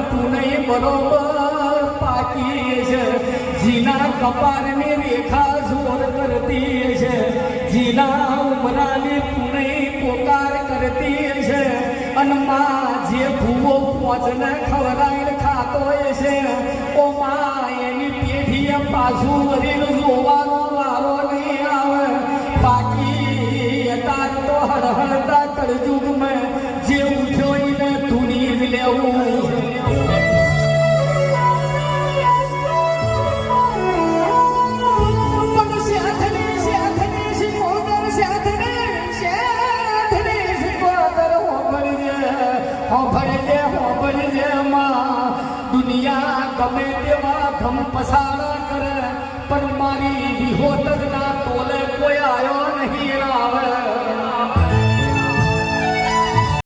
પુનઃ બરોબર પાકી છે જીના કપાળની રેખા જોર કરતી છે જીના ઉમરાની પુનઃ પોકાર કરતી છે અને માં જે ભૂવો પોચને ખવડાવીને ખાતો છે ઓ માં એની પેઢીએ પાછું વળીને જોવાનો વારો નહીં આવે બાકી તાર તો હળહળતા કળજુગમાં જે ઉઠ્યો એને ધૂની જ લેવું દુનિયા ગમે તેવા ધમ પસારા કરે પણ મારી વિહોતર